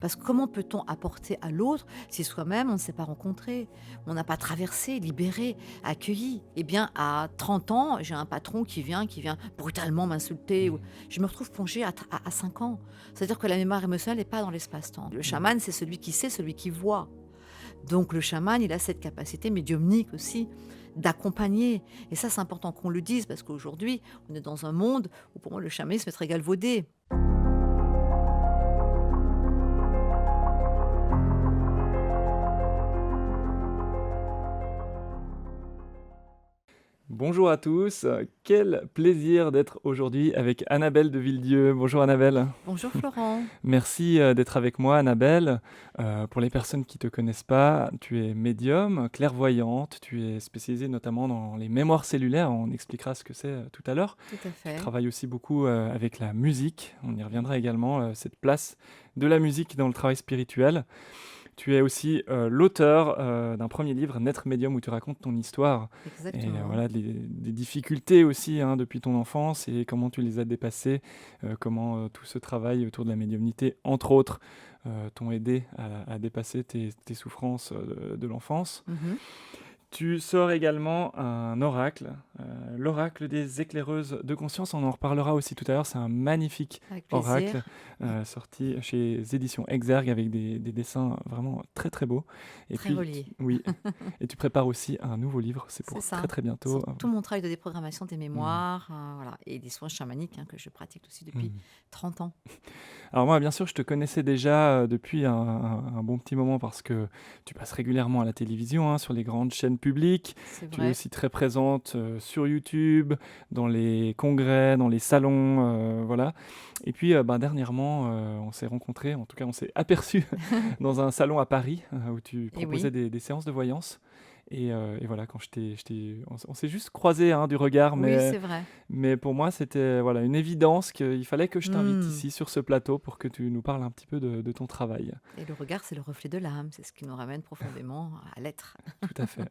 Parce que comment peut-on apporter à l'autre si soi-même on ne s'est pas rencontré, on n'a pas traversé, libéré, accueilli? Eh bien, à 30 ans, j'ai un patron qui vient brutalement m'insulter ou Mmh. je me retrouve plongée à 5 ans. C'est-à-dire que la mémoire émotionnelle n'est pas dans l'espace-temps. Le Mmh. chaman, c'est celui qui sait, celui qui voit. Donc le chaman, il a cette capacité médiumnique aussi d'accompagner. Et ça, c'est important qu'on le dise parce qu'aujourd'hui, on est dans un monde où pour moi le chamanisme est très galvaudé. Bonjour à tous, quel plaisir d'être aujourd'hui avec Annabelle de Villedieu. Bonjour Annabelle. Bonjour Florent. Merci, d'être avec moi Annabelle. Pour les personnes qui ne te connaissent pas, tu es médium, clairvoyante, tu es spécialisée notamment dans les mémoires cellulaires, on expliquera ce que c'est, tout à l'heure. Tout à Tu fait. travailles aussi beaucoup, avec la musique, on y reviendra également, cette place de la musique dans le travail spirituel. Tu es aussi, l'auteur, d'un premier livre, Naître médium, où tu racontes ton histoire et Exactement. voilà des difficultés aussi, hein, depuis ton enfance et comment tu les as dépassées, comment, tout ce travail autour de la médiumnité, entre autres, t'ont aidé à dépasser tes souffrances, de l'enfance. Mmh. Tu sors également un oracle, l'oracle des éclaireuses de conscience. On en reparlera aussi tout à l'heure. C'est un magnifique Avec oracle plaisir. sorti chez les éditions Exergue avec des dessins vraiment très très beaux. Et Très puis, relié. oui, et tu prépares aussi un nouveau livre. C'est C'est pour très ça. très Sur bientôt. tout mon travail de déprogrammation des Mhm. mémoires, voilà et des soins chamaniques, hein, que je pratique aussi depuis Mhm. 30 ans. Alors moi, bien sûr, je te connaissais déjà depuis un bon petit moment parce que tu passes régulièrement à la télévision, hein, sur les grandes chaînes publiques. C'est Tu es vrai. aussi très présente sur YouTube, dans les congrès, dans les salons, voilà. Et puis, ben, dernièrement, on s'est rencontrés, en tout cas, on s'est aperçus dans un salon à Paris où tu Et proposais oui. des séances de voyance. Et voilà, quand on s'est juste croisés hein, du regard, Oui, mais c'est vrai. mais pour moi, c'était voilà, une évidence qu'il fallait que je t'invite Mmh ici sur ce plateau pour que tu nous parles un petit peu de ton travail. et le regard, c'est le reflet de l'âme, c'est ce qui nous ramène profondément à l'être. Tout à fait,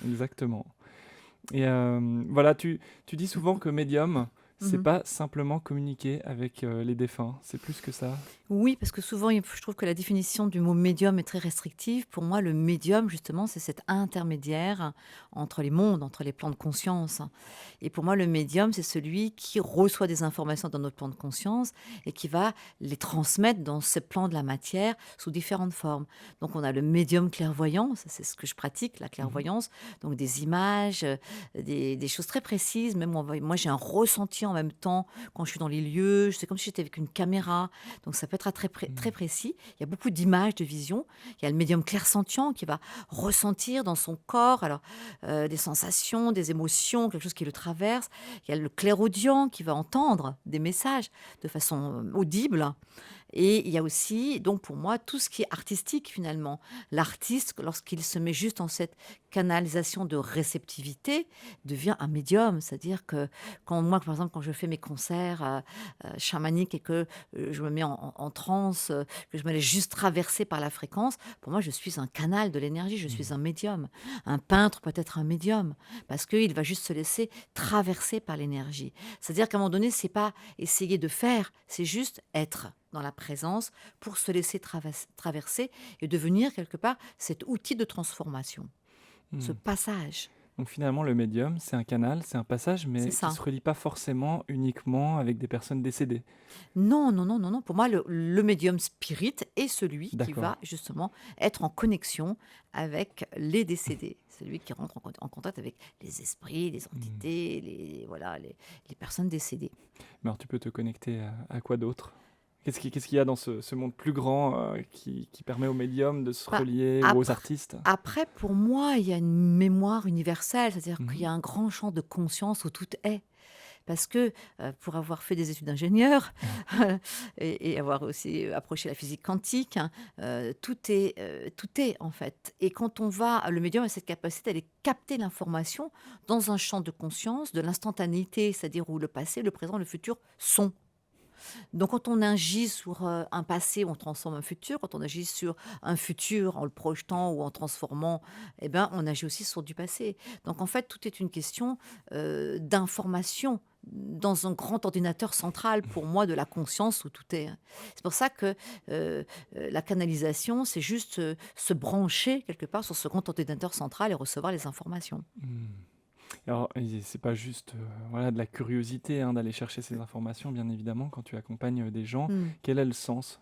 exactement. Et voilà, tu dis souvent que médium, c'est Mmh. pas simplement communiquer avec les défunts, c'est plus que ça. Oui, parce que souvent, je trouve que la définition du mot médium est très restrictive. Pour moi, le médium, justement, c'est cet intermédiaire entre les mondes, entre les plans de conscience. Et pour moi, le médium, c'est celui qui reçoit des informations dans notre plan de conscience et qui va les transmettre dans ce plan de la matière sous différentes formes. Donc, on a le médium clairvoyant, ça, c'est ce que je pratique, la Mhm. clairvoyance. Donc, des images, des choses très précises. Même moi, j'ai un ressenti en même temps quand je suis dans les lieux. C'est comme si j'étais avec une caméra. Donc ça peut être très Mhm. précis. Il y a beaucoup d'images, de visions. Il y a le médium clairsentient qui va ressentir dans son corps alors, des sensations, des émotions, quelque chose qui le traverse. Il y a le clairaudient qui va entendre des messages de façon, audible. Et il y a aussi, donc pour moi, tout ce qui est artistique finalement. L'artiste, lorsqu'il se met juste dans cette canalisation de réceptivité, devient un médium. C'est-à-dire que quand moi, par exemple, quand je fais mes concerts chamaniques et que je me mets en transe, que je me laisse juste traverser par la fréquence, pour moi, je suis un canal de l'énergie, je suis Mhm. un médium. Un peintre peut être un médium parce qu'il va juste se laisser traverser par l'énergie. C'est-à-dire qu'à un moment donné, c'est pas essayer de faire, c'est juste être dans la présence pour se laisser traverser et devenir quelque part cet outil de transformation, ce Mhm. passage. Donc finalement, le médium, c'est un canal, c'est un passage, C'est mais qui ça. se relie pas forcément uniquement avec des personnes décédées. Non, non, non, non, non. Pour moi, le médium spirit est celui qui D'accord. va justement être en connexion avec les décédés. C'est lui qui rentre en contact avec les esprits, les Mhm. entités, voilà, les personnes décédées. Mais alors tu peux te connecter à quoi d'autre? Qu'est-ce qu'il y a dans ce monde plus grand qui permet aux médiums de se Bah, relier ou aux après artistes? après pour moi, il y a une mémoire universelle, c'est-à-dire qu'il y Mhm. a un grand champ de conscience où tout est. Parce que, pour avoir fait des études d'ingénieur et avoir aussi approché la physique quantique, hein, tout est en fait et quand on va le médium a cette capacité d'aller capter l'information dans un champ de conscience, de l'instantanéité, c'est-à-dire où le passé, le présent, le futur sont. Donc quand on agit sur, un passé, on transforme un futur. Quand on agit sur un futur en le projetant ou en transformant, eh ben, on agit aussi sur du passé. Donc en fait, tout est une question, d'information, dans un grand ordinateur central, pour moi, de la conscience où tout est, hein. C'est pour ça que la canalisation, c'est juste se brancher quelque part sur ce grand ordinateur central et recevoir les informations. Mmh. Alors, et c'est pas juste, voilà, de la curiosité, hein, d'aller chercher ces informations, bien évidemment, quand tu accompagnes, des gens. Mm. Quel est le sens,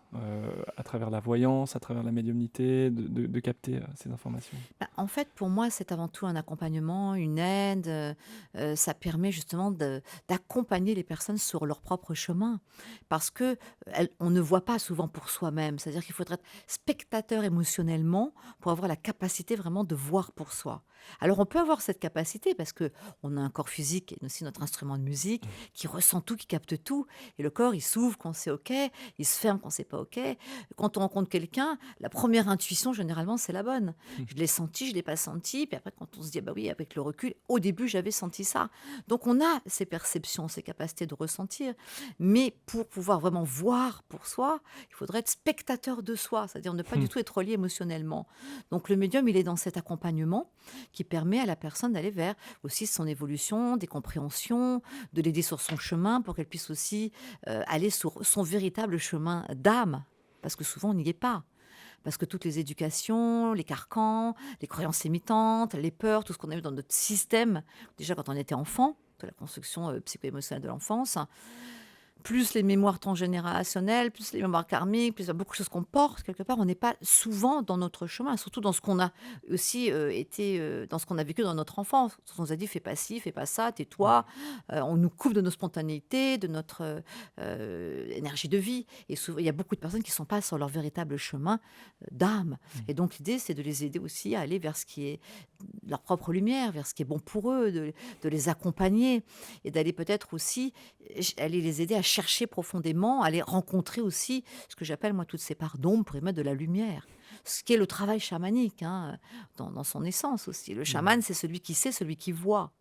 à travers la voyance, à travers la médiumnité, de capter, ces informations? Bah, en fait, pour moi, c'est avant tout un accompagnement, une aide. Ça permet justement d'accompagner les personnes sur leur propre chemin. Parce que on ne voit pas souvent pour soi-même. C'est-à-dire qu'il faudrait être spectateur émotionnellement pour avoir la capacité vraiment de voir pour soi. Alors, on peut avoir cette capacité parce que on a un corps physique et aussi notre instrument de musique qui ressent tout, qui capte tout. Et le corps, il s'ouvre quand c'est OK, il se ferme quand c'est pas OK. Quand on rencontre quelqu'un, la première intuition, généralement, c'est la bonne. Mmh. Je l'ai senti, je l'ai pas senti, puis après quand on se dit: «Ah bah oui, avec le recul, au début, j'avais senti ça». Donc on a ces perceptions, ces capacités de ressentir, mais pour pouvoir vraiment voir pour soi, il faudrait être spectateur de soi, c'est-à-dire ne pas du Mmh. tout être relié émotionnellement. Donc le médium, il est dans cet accompagnement qui permet à la personne d'aller vers aussi son évolution, des compréhensions, de l'aider sur son chemin pour qu'elle puisse aussi, aller sur son véritable chemin d'âme, parce que souvent on n'y est pas. Parce que toutes les éducations, les carcans, les croyances limitantes, les peurs, tout ce qu'on a eu dans notre système, déjà quand on était enfant, de la construction psycho-émotionnelle de l'enfance, plus les mémoires transgénérationnelles, plus les mémoires karmiques, plus beaucoup de choses qu'on porte quelque part, on n'est pas souvent dans notre chemin, surtout dans ce qu'on a aussi été, dans ce qu'on a vécu dans notre enfance. On nous a dit: «Fais pas ci, fais pas ça, tais-toi». On nous coupe de nos spontanéités, de notre, énergie de vie et souvent il y a beaucoup de personnes qui ne sont pas sur leur véritable chemin, d'âme Mmh. et donc l'idée, c'est de les aider aussi à aller vers ce qui est leur propre lumière, vers ce qui est bon pour eux, de les accompagner et d'aller peut-être aussi aller les aider à chercher profondément, à aller rencontrer aussi ce que j'appelle moi toutes ces parts d'ombre pour y mettre de la lumière. Ce qui est le travail chamanique, hein, dans son essence aussi. Le Mmh. chaman, c'est celui qui sait, celui qui voit.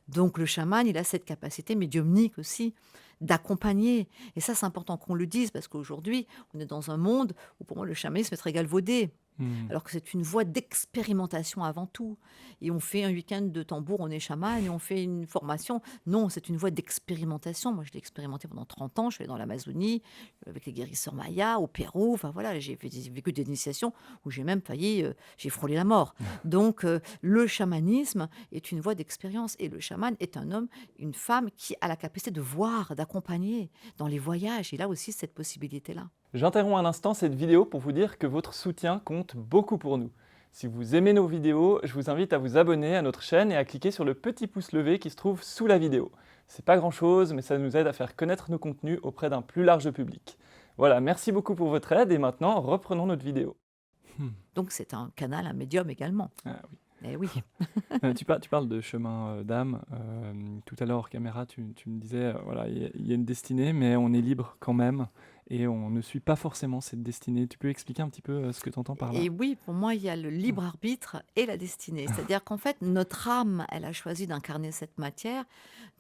Donc le chaman, il a cette capacité médiumnique aussi d'accompagner. Et ça, c'est important qu'on le dise parce qu'aujourd'hui, on est dans un monde où pour moi le chamanisme est très galvaudé. Mmh. Alors que c'est une voie d'expérimentation avant tout. Et on fait un week-end de tambour, on est chaman et on fait une formation. Non, c'est une voie d'expérimentation. Moi, je l'ai expérimenté pendant 30 ans. Je suis allée dans l'Amazonie, avec les guérisseurs mayas, au Pérou. Enfin voilà, j'ai vécu des initiations où j'ai même failli, j'ai frôlé la mort. Donc, le chamanisme est une voie d'expérience. Et le chaman est un homme, une femme qui a la capacité de voir, d'accompagner dans les voyages. Il a aussi cette possibilité-là. J'interromps un instant cette vidéo pour vous dire que votre soutien compte beaucoup pour nous. Si vous aimez nos vidéos, je vous invite à vous abonner à notre chaîne et à cliquer sur le petit pouce levé qui se trouve sous la vidéo. C'est pas grand chose, mais ça nous aide à faire connaître nos contenus auprès d'un plus large public. Voilà, merci beaucoup pour votre aide et maintenant reprenons notre vidéo. Hmm. Donc, c'est un canal, un médium également. Ah oui. Eh oui. Tu parles de chemin d'âme. Tout à l'heure, hors caméra, tu me disais, voilà, il y a une destinée, mais on est libre quand même et on ne suit pas forcément cette destinée. Tu peux expliquer un petit peu ce que tu entends par là? Et oui, pour moi, il y a le libre arbitre et la destinée. C'est-à-dire qu'en fait, notre âme, elle a choisi d'incarner cette matière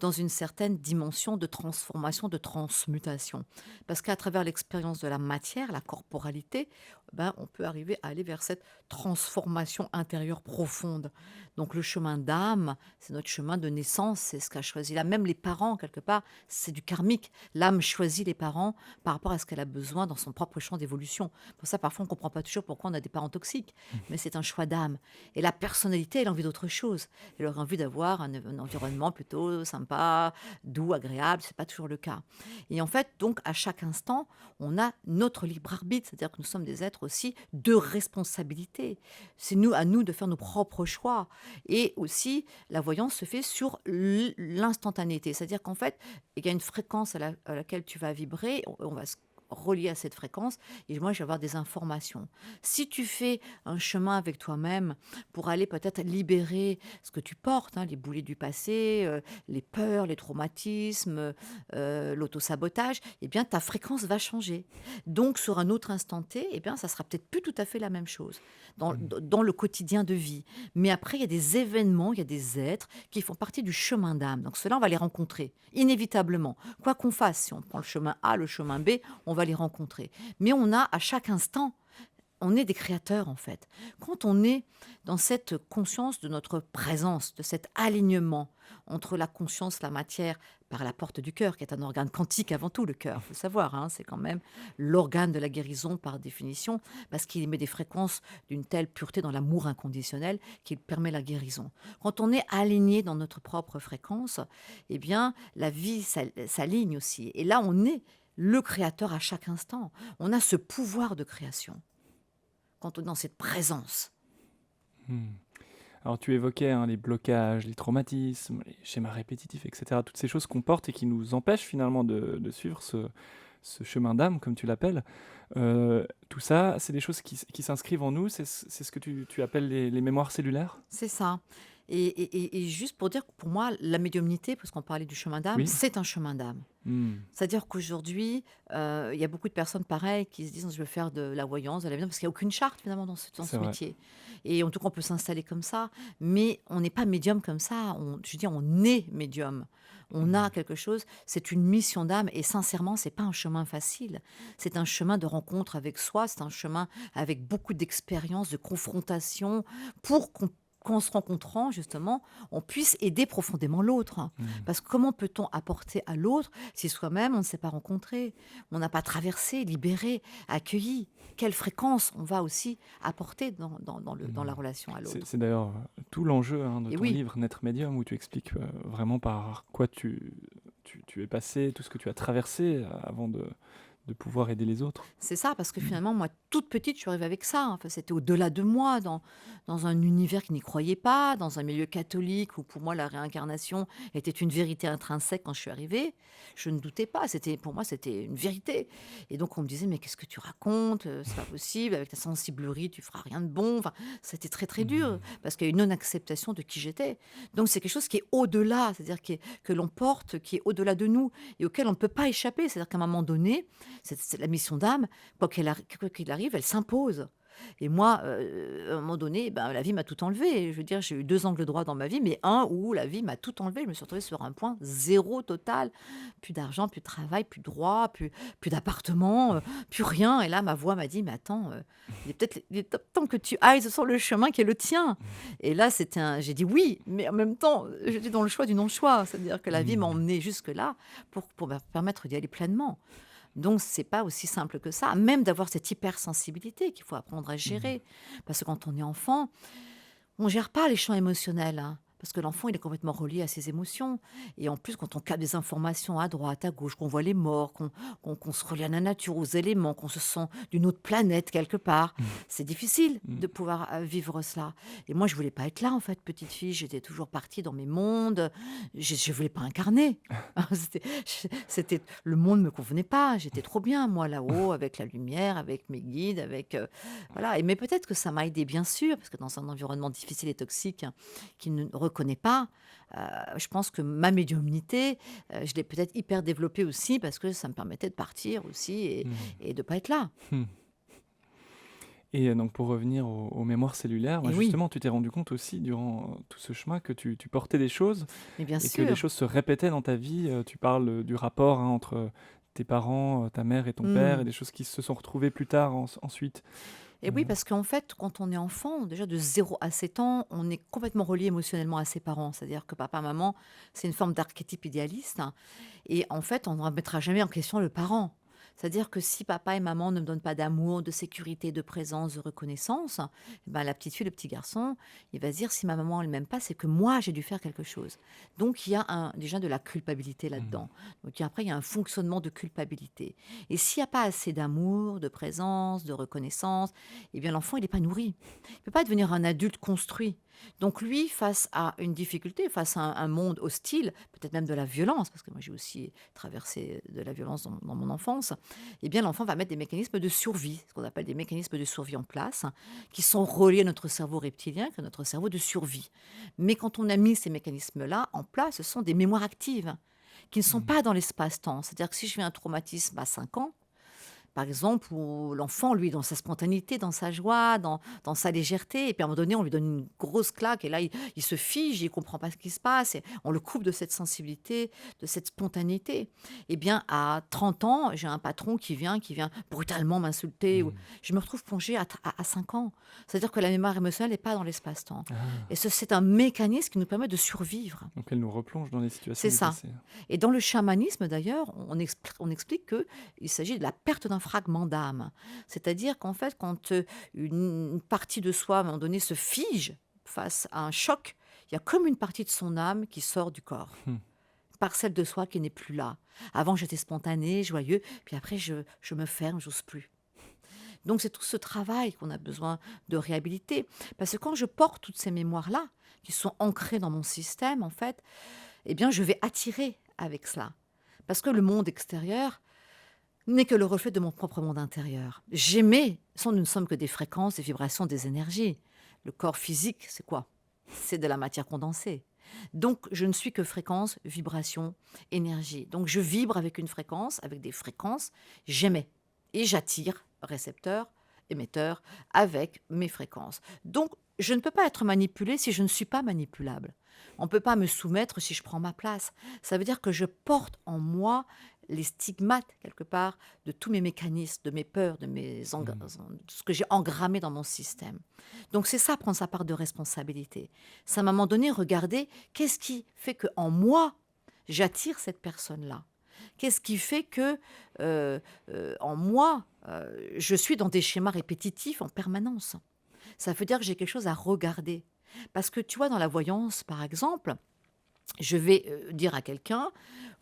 dans une certaine dimension de transformation, de transmutation. Parce qu'à travers l'expérience de la matière, la corporalité, ben, on peut arriver à aller vers cette transformation intérieure profonde. Donc le chemin d'âme, c'est notre chemin de naissance, c'est ce qu'a choisi là. Même les parents, quelque part, c'est du karmique. L'âme choisit les parents par rapport à ce qu'elle a besoin dans son propre champ d'évolution. Pour ça, parfois, on ne comprend pas toujours pourquoi on a des parents toxiques, mais c'est un choix d'âme. Et la personnalité, elle a envie d'autre chose. Elle aurait envie d'avoir un environnement plutôt sympa, doux, agréable. C'est pas toujours le cas. Et en fait, donc, à chaque instant, on a notre libre arbitre, c'est-à-dire que nous sommes des êtres aussi de responsabilité. C'est nous, à nous de faire nos propres choix. Et aussi, la voyance se fait sur l'instantanéité, c'est-à-dire qu'en fait, il y a une fréquence à laquelle tu vas vibrer, on va se relier à cette fréquence et moi je vais avoir des informations. Si tu fais un chemin avec toi-même pour aller peut-être libérer ce que tu portes, hein, les boulets du passé, les peurs, les traumatismes, l'autosabotage, eh bien ta fréquence va changer. Donc sur un autre instant T, eh bien ça sera peut-être plus tout à fait la même chose Mmh. dans le quotidien de vie. Mais après il y a des événements, il y a des êtres qui font partie du chemin d'âme. Donc cela on va les rencontrer inévitablement. Quoi qu'on fasse, si on prend le chemin A, le chemin B, on va les rencontrer. Mais on a à chaque instant on est des créateurs, en fait. Quand on est dans cette conscience de notre présence, de cet alignement entre la conscience, la matière, par la porte du cœur, qui est un organe quantique avant tout, le cœur, faut le savoir, hein, c'est quand même l'organe de la guérison par définition, parce qu'il émet des fréquences d'une telle pureté dans l'amour inconditionnel qu'il permet la guérison. Quand on est aligné dans notre propre fréquence, eh bien, la vie s'aligne aussi. Et là, on est le créateur à chaque instant. On a ce pouvoir de création quand on est dans cette présence. Mmh. Alors tu évoquais hein, les blocages, les traumatismes, les schémas répétitifs, etc. Toutes ces choses qu'on porte et qui nous empêchent finalement de suivre ce chemin d'âme, comme tu l'appelles. Tout ça, c'est des choses qui s'inscrivent en nous, c'est ce que tu appelles les mémoires cellulaires? C'est ça. Et juste pour dire que pour moi, la médiumnité, parce qu'on parlait du chemin d'âme, Oui. c'est un chemin d'âme. Mmh. C'est-à-dire qu'aujourd'hui, il y a beaucoup de personnes pareilles qui se disent: «Je veux faire de la voyance, de la médium», parce qu'il y a aucune charte finalement dans C'est ce vrai. métier. Et en tout cas, on peut s'installer comme ça, mais on n'est pas médium comme ça. Je veux dire, on est médium. On a Mmh. quelque chose, c'est une mission d'âme et sincèrement, c'est pas un chemin facile. C'est un chemin de rencontre avec soi, c'est un chemin avec beaucoup d'expérience, de confrontation pour qu'en se rencontrant justement, on puisse aider profondément l'autre. Mmh. Parce que comment peut-on apporter à l'autre si soi-même on ne s'est pas rencontré, on n'a pas traversé, libéré, accueilli? Quelle fréquence on va aussi apporter dans la Mmh. relation à C'est l'autre? c'est d'ailleurs tout l'enjeu hein, de Et ton oui, livre Naître médium, où tu expliques vraiment par quoi tu es passé, tout ce que tu as traversé avant de pouvoir aider les autres. c'est ça, parce que Mmh. finalement, moi, toute petite, je suis arrivée avec ça. Enfin, c'était au-delà de moi, dans un univers qui n'y croyait pas, dans un milieu catholique où, pour moi, la réincarnation était une vérité intrinsèque quand je suis arrivée. Je ne doutais pas. Pour moi, c'était une vérité. Et donc, on me disait, mais qu'est-ce que tu racontes? C'est pas possible. Avec ta sensiblerie, tu feras rien de bon. Enfin, c'était très, très dur Mmh. parce qu'il y a une non-acceptation de qui j'étais. Donc, c'est quelque chose qui est au-delà, c'est-à-dire que l'on porte, qui est au-delà de nous et auquel on ne peut pas échapper. C'est-à-dire qu'à un moment donné, c'est la mission d'âme, quoi qu'il arrive, elle s'impose. Et moi, à un moment donné, ben, la vie m'a tout enlevé. Je veux dire, j'ai eu 2 angles droits dans ma vie, mais un où la vie m'a tout enlevé. Je me suis retrouvée sur un point zéro total. Plus d'argent, plus de travail, plus de droits, plus d'appartement, plus rien. Et là, ma voix m'a dit: «Mais attends, il est peut-être temps que tu ailles sur le chemin qui est le tien». Et là, j'ai dit: «Oui», mais en même temps, j'étais dans le choix du non-choix. C'est-à-dire que la vie m'a Mmh. emmenée jusque-là pour me permettre d'y aller pleinement. Donc c'est pas aussi simple que ça, même d'avoir cette hypersensibilité qu'il faut apprendre à Mmh. gérer. Parce que quand on est enfant, on gère pas les champs émotionnels, hein, parce que l'enfant, il est complètement relié à ses émotions. Et en plus, quand on capte des informations à droite, à gauche, qu'on voit les morts, qu'on se relie à la nature, aux éléments, qu'on se sent d'une autre planète quelque part, c'est difficile Mmh. de pouvoir vivre cela. Et moi, je voulais pas être là, en fait, petite fille. J'étais toujours partie dans mes mondes. Je voulais pas incarner. Le monde me convenait pas. J'étais trop bien, moi, là-haut, avec la lumière, avec mes guides, voilà. Mais peut-être que ça m'a aidé, bien sûr, parce que dans un environnement difficile et toxique, qui ne reconnaît pas. Je pense que ma médiumnité, je l'ai peut-être hyper développée aussi parce que ça me permettait de partir aussi Mmh. et de pas être là. Mmh. Et donc pour revenir aux mémoires cellulaires, bah, Et oui, justement, tu t'es rendu compte aussi durant tout ce chemin que tu portais des choses mais bien et que des sûr. choses se répétaient dans ta vie. Tu parles du rapport hein, entre tes parents, ta mère et ton père, et Mmh. des choses qui se sont retrouvées plus tard ensuite. Et oui, parce qu'en fait, quand on est enfant, déjà de 0 à 7 ans, on est complètement relié émotionnellement à ses parents. C'est-à-dire que papa, maman, c'est une forme d'archétype idéaliste, hein. Et en fait, on ne remettra jamais en question le parent. C'est-à-dire que si papa et maman ne me donnent pas d'amour, de sécurité, de présence, de reconnaissance, eh ben, la petite fille, le petit garçon, il va se dire: si ma maman elle m'aime pas, c'est que moi j'ai dû faire quelque chose. Donc il y a déjà de la culpabilité Mmh. là-dedans. Donc après il y a un fonctionnement de culpabilité. Et s'il n'y a pas assez d'amour, de présence, de reconnaissance, eh bien l'enfant il n'est pas nourri. Il ne peut pas devenir un adulte construit. Donc lui, face à une difficulté, face à un monde hostile, peut-être même de la violence, parce que moi j'ai aussi traversé de la violence dans mon enfance, eh bien l'enfant va mettre des mécanismes de survie, ce qu'on appelle des mécanismes de survie en place, hein, qui sont reliés à notre cerveau reptilien, que notre cerveau de survie. Mais quand on a mis ces mécanismes-là en place, ce sont des mémoires actives qui ne sont Mmh. pas dans l'espace-temps. C'est-à-dire que si je fais un traumatisme à 5 ans, Par exemple, où l'enfant, lui, dans sa spontanéité, dans sa joie, dans sa légèreté, et puis à un moment donné, on lui donne une grosse claque, et là, il se fige, il ne comprend pas ce qui se passe, et on le coupe de cette sensibilité, de cette spontanéité. Eh bien, à 30 ans, j'ai un patron qui vient brutalement m'insulter. Mmh. Je me retrouve plongée à 5 ans. C'est-à-dire que la mémoire émotionnelle n'est pas dans l'espace-temps. Ah, Et c'est un mécanisme qui nous permet de survivre. donc elle nous replonge dans les situations C'est du ça. passé. Et dans le chamanisme, d'ailleurs, on explique qu'il s'agit de la perte d'un fragment d'âme. C'est-à-dire qu'en fait, quand une partie de soi, à un moment donné, se fige face à un choc, il y a comme une partie de son âme qui sort du corps. Mmh. Parcelle de soi qui n'est plus là. Avant, j'étais spontané, joyeux, puis après, je me ferme, j'ose plus. Donc, c'est tout ce travail qu'on a besoin de réhabiliter. Parce que quand je porte toutes ces mémoires-là, qui sont ancrées dans mon système, en fait, eh bien, je vais attirer avec cela. Parce que le monde extérieur n'est que le reflet de mon propre monde intérieur. J'émets, nous ne sommes que des fréquences, des vibrations, des énergies. Le corps physique, c'est quoi? C'est de la matière condensée. Donc, je ne suis que fréquence, vibration, énergie. Donc, je vibre avec une fréquence, avec des fréquences, j'émets. Et j'attire, récepteur, émetteur, avec mes fréquences. Donc, je ne peux pas être manipulée si je ne suis pas manipulable. On ne peut pas me soumettre si je prends ma place. Ça veut dire que je porte en moi les stigmates, quelque part, de tous mes mécanismes, de mes peurs, Mmh. de ce que j'ai engrammé dans mon système. Donc c'est ça, prendre sa part de responsabilité. C'est à un moment donné, regarder qu'est-ce qui fait qu'en moi, j'attire cette personne-là. Qu'est-ce qui fait que, en moi, je suis dans des schémas répétitifs en permanence. Ça veut dire que j'ai quelque chose à regarder. Parce que tu vois, dans la voyance, par exemple, je vais dire à quelqu'un,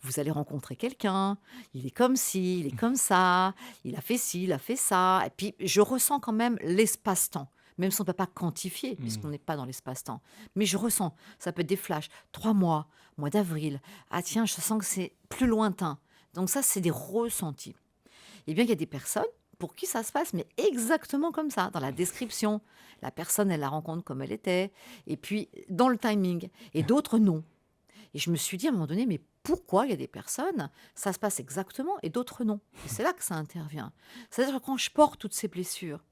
vous allez rencontrer quelqu'un, il est comme ci, il est comme ça, il a fait ci, il a fait ça. Et puis, je ressens quand même l'espace-temps, même si on ne peut pas quantifier, Mmh. puisqu'on n'est pas dans l'espace-temps. Mais je ressens, ça peut être des flashs, 3 mois, mois d'avril. Ah tiens, je sens que c'est plus lointain. Donc ça, c'est des ressentis. Eh bien, il y a des personnes pour qui ça se passe, mais exactement comme ça, dans la description. La personne, elle la rencontre comme elle était, et puis dans le timing. Et d'autres, non. Et je me suis dit à un moment donné, mais pourquoi il y a des personnes, ça se passe exactement, et d'autres non? Et c'est là que ça intervient. C'est-à-dire que quand je porte toutes ces blessures,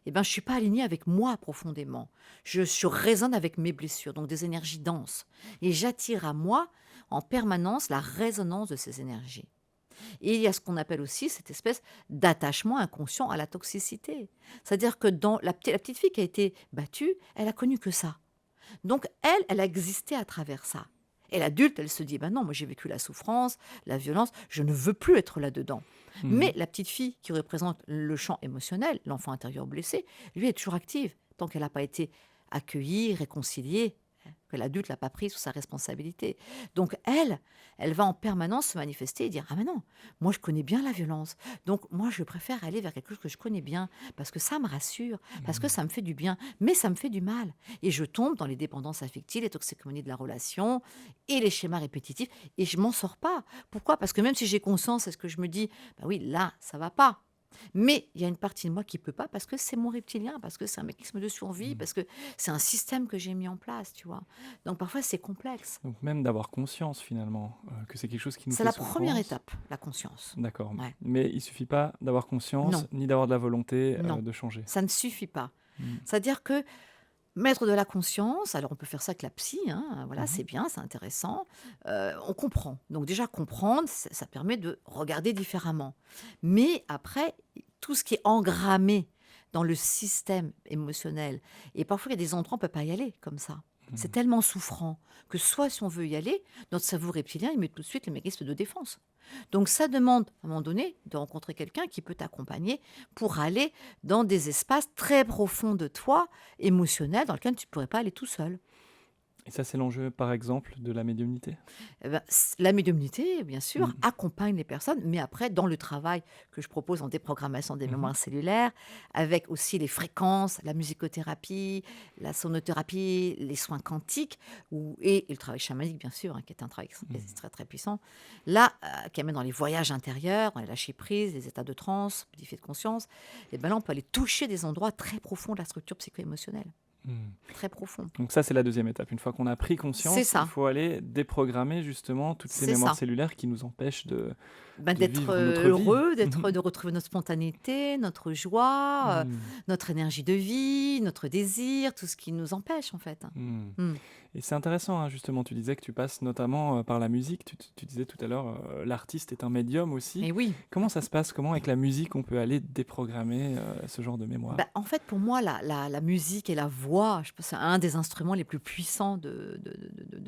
eh ben, je ne suis pas alignée avec moi profondément. Je résonne avec mes blessures, donc des énergies denses. Et j'attire à moi en permanence la résonance de ces énergies. Et il y a ce qu'on appelle aussi cette espèce d'attachement inconscient à la toxicité. C'est-à-dire que dans la petite fille qui a été battue, elle a connu que ça. Donc elle a existé à travers ça. Et l'adulte, elle se dit, ben non, moi j'ai vécu la souffrance, la violence, je ne veux plus être là-dedans. Mmh. Mais la petite fille qui représente le champ émotionnel, l'enfant intérieur blessé, lui est toujours active, tant qu'elle n'a pas été accueillie, réconciliée, que l'adulte l'a pas pris sous sa responsabilité. Donc elle va en permanence se manifester et dire, ah mais non, moi je connais bien la violence, donc moi je préfère aller vers quelque chose que je connais bien, parce que ça me rassure, parce que Mmh. ça me fait du bien, mais ça me fait du mal. Et je tombe dans les dépendances affectives, les toxicomanies de la relation et les schémas répétitifs, et je m'en sors pas. Pourquoi? Parce que même si j'ai conscience, est-ce que je me dis, bah oui, là, ça va pas. Mais il y a une partie de moi qui peut pas parce que c'est mon reptilien, parce que c'est un mécanisme de survie, Mmh. parce que c'est un système que j'ai mis en place, tu vois. Donc parfois c'est complexe. Donc même d'avoir conscience finalement, que c'est quelque chose qui nous C'est fait la première souffrance. étape, la conscience. D'accord, Ouais. mais il suffit pas d'avoir conscience, Non, ni d'avoir de la volonté, non, de changer. ça ne suffit pas. Mmh. C'est-à-dire que mettre de la conscience, alors on peut faire ça avec la psy, hein, voilà, Mmh. c'est bien, c'est intéressant. On comprend. Donc déjà comprendre, ça permet de regarder différemment. Mais après, tout ce qui est engrammé dans le système émotionnel, et parfois il y a des endroits où on ne peut pas y aller comme ça. C'est Mmh. tellement souffrant que soit si on veut y aller, notre cerveau reptilien, il met tout de suite les mécanismes de défense. Donc ça demande, à un moment donné, de rencontrer quelqu'un qui peut t'accompagner pour aller dans des espaces très profonds de toi, émotionnels, dans lesquels tu ne pourrais pas aller tout seul. Et ça, c'est l'enjeu, par exemple, de la médiumnité? Eh ben, la médiumnité, bien sûr, Mmh. accompagne les personnes, mais après, dans le travail que je propose en déprogrammation des Mmh. mémoires cellulaires, avec aussi les fréquences, la musicothérapie, la sonothérapie, les soins quantiques, et le travail chamanique, bien sûr, hein, qui est un travail Mmh. très très puissant, là, qui amène dans les voyages intérieurs, dans les lâcher-prise, les états de transe, modifiés de conscience, et ben là, on peut aller toucher des endroits très profonds de la structure psycho-émotionnelle. Mmh. très profond. Donc ça, c'est la deuxième étape. Une fois qu'on a pris C'est conscience, il ça, faut aller déprogrammer justement toutes ces c'est mémoires ça. cellulaires qui nous empêchent de D'être, vivre notre vie. heureux, Mmh. de retrouver notre spontanéité, notre joie, Mmh. notre énergie de vie, notre désir, tout ce qui nous empêche en fait. Mmh. Mmh. Et c'est intéressant, hein, justement, tu disais que tu passes notamment par la musique. Tu disais tout à l'heure, l'artiste est un médium aussi. Et oui. Comment ça se passe? Comment avec la musique on peut aller déprogrammer ce genre de mémoire? Bah, en fait, pour moi, la musique et la voix, je pense, c'est un des instruments les plus puissants de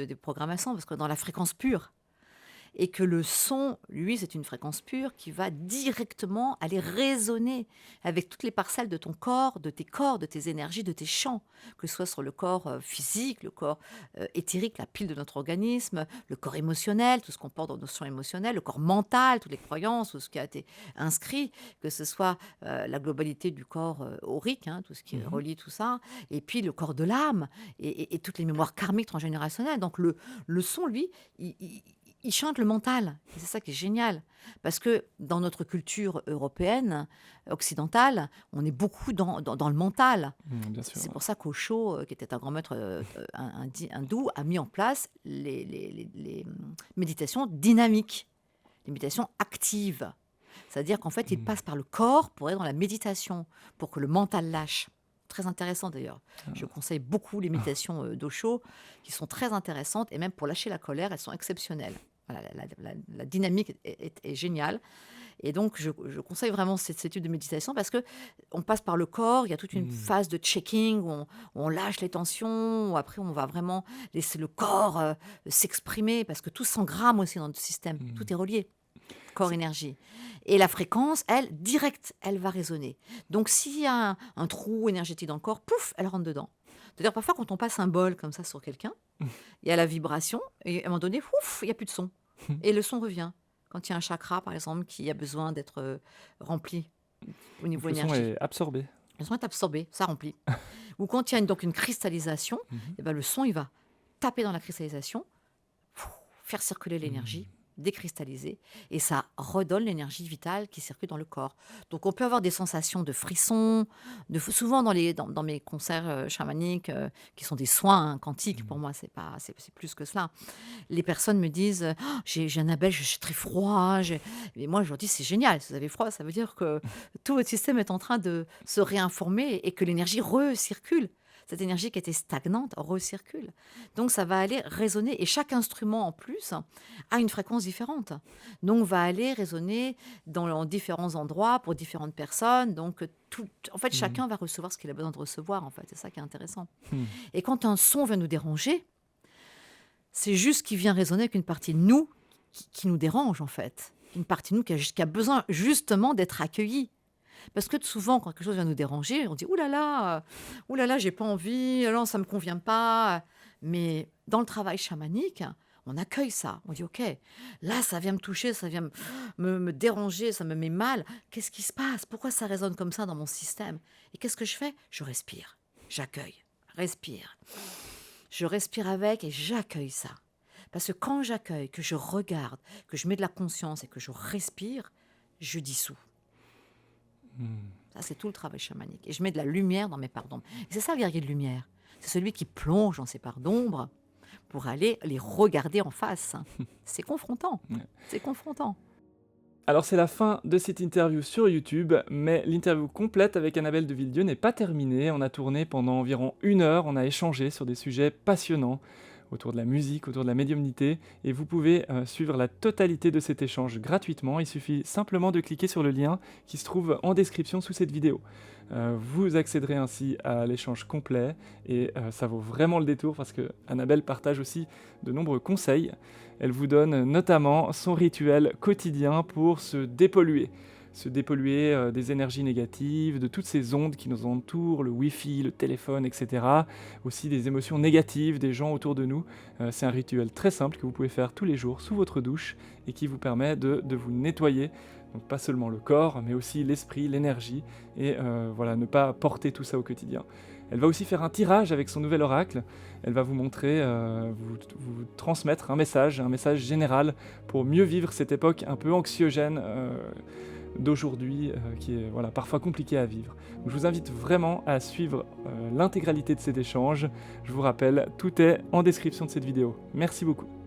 déprogrammation, parce que dans la fréquence pure, et que le son, lui, c'est une fréquence pure qui va directement aller résonner avec toutes les parcelles de ton corps, de tes énergies, de tes champs, que ce soit sur le corps physique, le corps éthérique, la pile de notre organisme, le corps émotionnel, tout ce qu'on porte dans nos notions émotionnelles, le corps mental, toutes les croyances, tout ce qui a été inscrit, que ce soit la globalité du corps aurique, hein, tout ce qui Mmh. relie tout ça, et puis le corps de l'âme, et toutes les mémoires karmiques transgénérationnelles. Donc le son, lui, il chante le mental. Et c'est ça qui est génial. Parce que dans notre culture européenne, occidentale, on est beaucoup dans le mental. Bien sûr, C'est ouais. pour ça qu'Osho, qui était un grand maître hindou, a mis en place les méditations dynamiques, les méditations actives. C'est-à-dire qu'en fait, il Mmh. passe par le corps pour être dans la méditation, pour que le mental lâche. Très intéressant d'ailleurs. Je conseille beaucoup les méditations d'Osho, qui sont très intéressantes, et même pour lâcher la colère, elles sont exceptionnelles. Voilà, la dynamique est géniale. Et donc, je conseille vraiment cette étude de méditation parce que on passe par le corps, il y a toute une Mmh. phase de checking où on lâche les tensions, où après on va vraiment laisser le corps s'exprimer parce que tout s'engramme aussi dans notre système. Mmh. Tout est relié, C'est corps-énergie. Et la fréquence, elle, direct, elle va résonner. Donc, s'il y a un trou énergétique dans le corps, pouf, elle rentre dedans. C'est-à-dire, parfois, quand on passe un bol comme ça sur quelqu'un, il y a la vibration, et à un moment donné, ouf, il n'y a plus de son. Et le son revient. Quand il y a un chakra, par exemple, qui a besoin d'être rempli au donc niveau le son énergie, est absorbé. le son est absorbé, ça remplit. Ou quand il y a donc une cristallisation, Mmh. eh ben, le son, il va taper dans la cristallisation, faire circuler l'énergie, Mmh. décristalliser, et ça redonne l'énergie vitale qui circule dans le corps. Donc on peut avoir des sensations de frissons, souvent dans mes concerts chamaniques, qui sont des soins quantiques, pour Mmh. moi c'est plus que cela. Les personnes me disent j'ai un appel, je suis très froid. Et moi, je leur dis c'est génial. Si vous avez froid, ça veut dire que tout votre système est en train de se réinformer et que l'énergie recircule. Cette énergie qui était stagnante recircule. Donc, ça va aller résonner. Et chaque instrument, en plus, a une fréquence différente. Donc, va aller résonner en différents endroits pour différentes personnes. Donc, en fait, Mmh. chacun va recevoir ce qu'il a besoin de recevoir. En fait, c'est ça qui est intéressant. Mmh. Et quand un son vient nous déranger, c'est juste qu'il vient résonner avec une partie de nous qui nous dérange, en fait. Une partie de nous qui a besoin justement d'être accueillie. Parce que souvent, quand quelque chose vient nous déranger, on dit ouh là là, j'ai pas envie, non, ça me convient pas. Mais dans le travail chamanique, on accueille ça. On dit ok, là, ça vient me toucher, ça vient me déranger, ça me met mal. Qu'est-ce qui se passe? Pourquoi ça résonne comme ça dans mon système? Et qu'est-ce que je fais? Je respire, j'accueille, respire. Je respire avec et j'accueille ça. Parce que quand j'accueille, que je regarde, que je mets de la conscience et que je respire, je dissous. Mmh. Ça, c'est tout le travail chamanique. Et je mets de la lumière dans mes parts d'ombre. Et c'est ça le guerrier de lumière. C'est celui qui plonge dans ses parts d'ombre pour aller les regarder en face. C'est confrontant. Ouais. C'est confrontant. Alors c'est la fin de cette interview sur YouTube, mais l'interview complète avec Annabelle de Villedieu n'est pas terminée. On a tourné pendant environ 1 heure, on a échangé sur des sujets passionnants autour de la musique, autour de la médiumnité, et vous pouvez suivre la totalité de cet échange gratuitement. Il suffit simplement de cliquer sur le lien qui se trouve en description sous cette vidéo. Vous accéderez ainsi à l'échange complet, et ça vaut vraiment le détour parce que Annabelle partage aussi de nombreux conseils. Elle vous donne notamment son rituel quotidien pour se dépolluer des énergies négatives, de toutes ces ondes qui nous entourent, le Wi-Fi, le téléphone, etc. Aussi des émotions négatives des gens autour de nous. C'est un rituel très simple que vous pouvez faire tous les jours sous votre douche et qui vous permet de vous nettoyer. Donc pas seulement le corps, mais aussi l'esprit, l'énergie, et voilà, ne pas porter tout ça au quotidien. Elle va aussi faire un tirage avec son nouvel oracle. Elle va vous montrer, vous transmettre un message général pour mieux vivre cette époque un peu anxiogène d'aujourd'hui qui est voilà, parfois compliqué à vivre. Donc, je vous invite vraiment à suivre l'intégralité de cet échange. Je vous rappelle, tout est en description de cette vidéo. Merci beaucoup.